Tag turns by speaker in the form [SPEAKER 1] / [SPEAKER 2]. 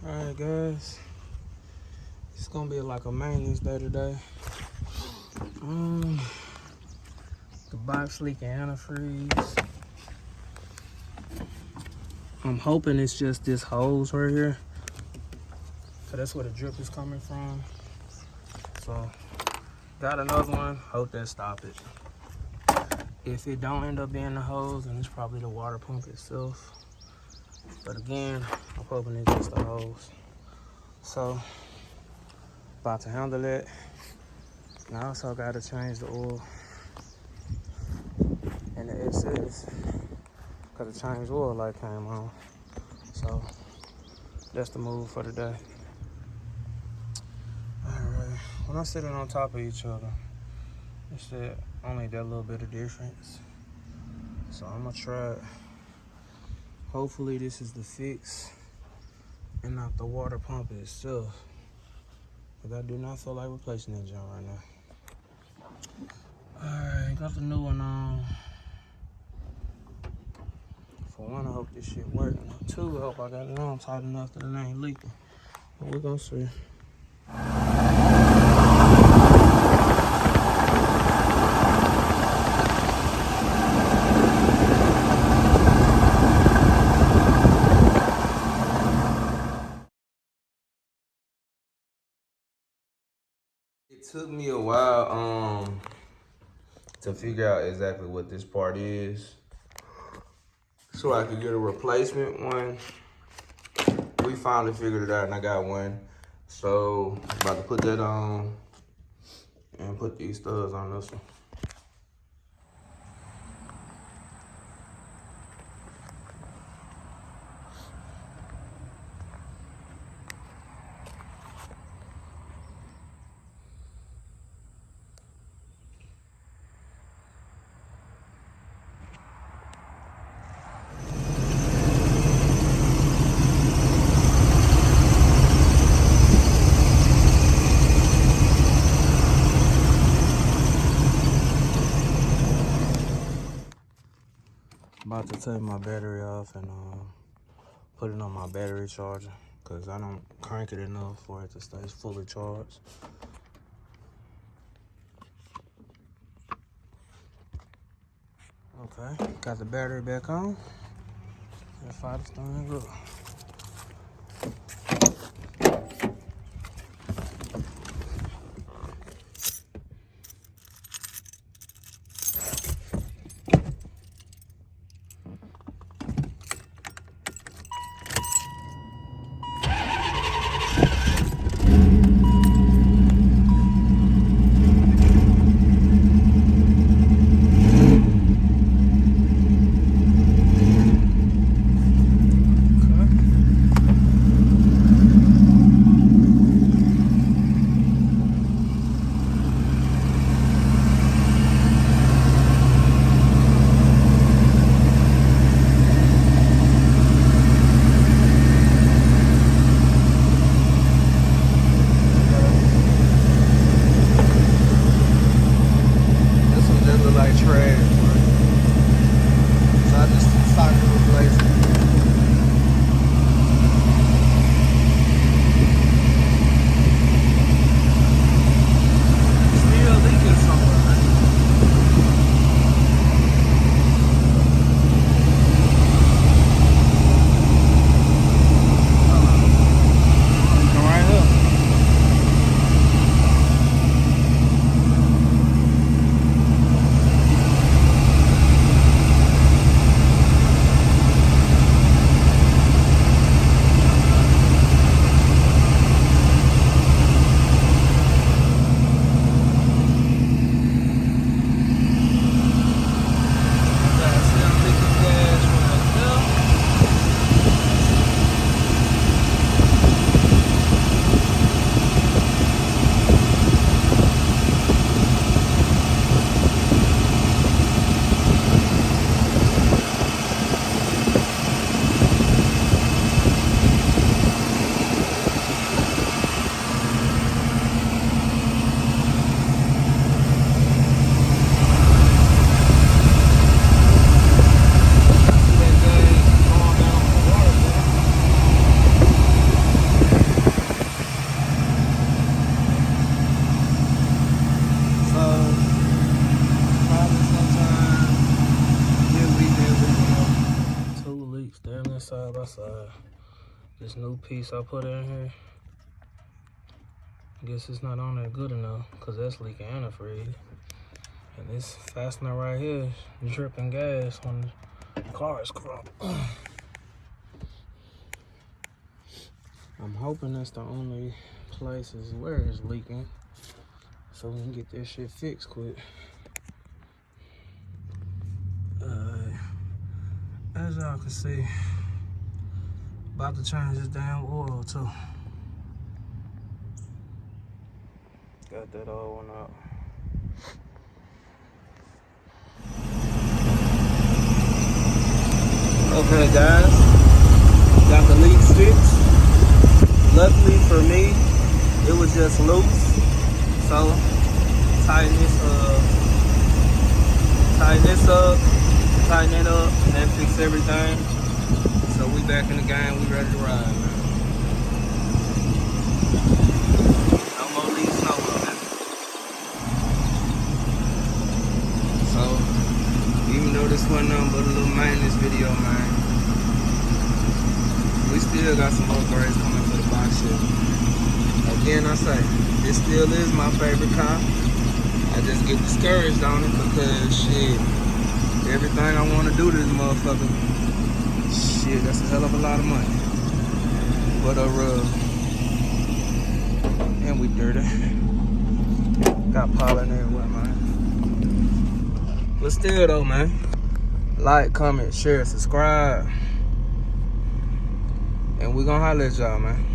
[SPEAKER 1] Alright guys, it's gonna be like a maintenance day today. The box leak and antifreeze. I'm hoping it's just this hose right here, cause that's where the drip is coming from. So got another one, hope that stop it. If it don't end up being the hose, then it's probably the water pump itself. But again, I'm hoping it's just the hose. So, about to handle it. And I also got to change the oil and the SS, because the change oil light came on. So, that's the move for today. Alright, when I'm sitting on top of each other, it's only that little bit of difference. So I'm gonna try it. Hopefully this is the fix and not the water pump itself, because I do not feel like replacing that junk right now. Alright, got the new one on. For one, I hope this shit works. Two, I hope I got it on tight enough that it ain't leaking. But we're gonna see. It took me a while to figure out exactly what this part is, so I could get a replacement one. We finally figured it out and I got one. So about to put that on and put these studs on this one. About to take my battery off and put it on my battery charger, because I don't crank it enough for it to stay fully charged. Okay, got the battery back on. Let's fire this thing up. This new piece I put in here, guess it's not on there good enough because that's leaking antifreeze. And this fastener right here is dripping gas when the car is corrupt. I'm hoping that's the only places where it's leaking so we can get this shit fixed quick. As y'all can see, about to change this damn oil too. Got that old one out. Okay guys, got the leak fixed. Luckily for me, it was just loose. So tighten it up, and then fix everything. So we back in the game, we ready to ride, man. No more leaks, no more, man. So even though this wasn't nothing but a little maintenance video, man, we still got some upgrades coming for the box shit. Again, I say, this still is my favorite car. I just get discouraged on it because shit, everything I want to do to this motherfucker, shit, that's a hell of a lot of money. But and we dirty. Got pollen everywhere, man. But still though, man, like, comment, share, subscribe. And we gonna holler at y'all, man.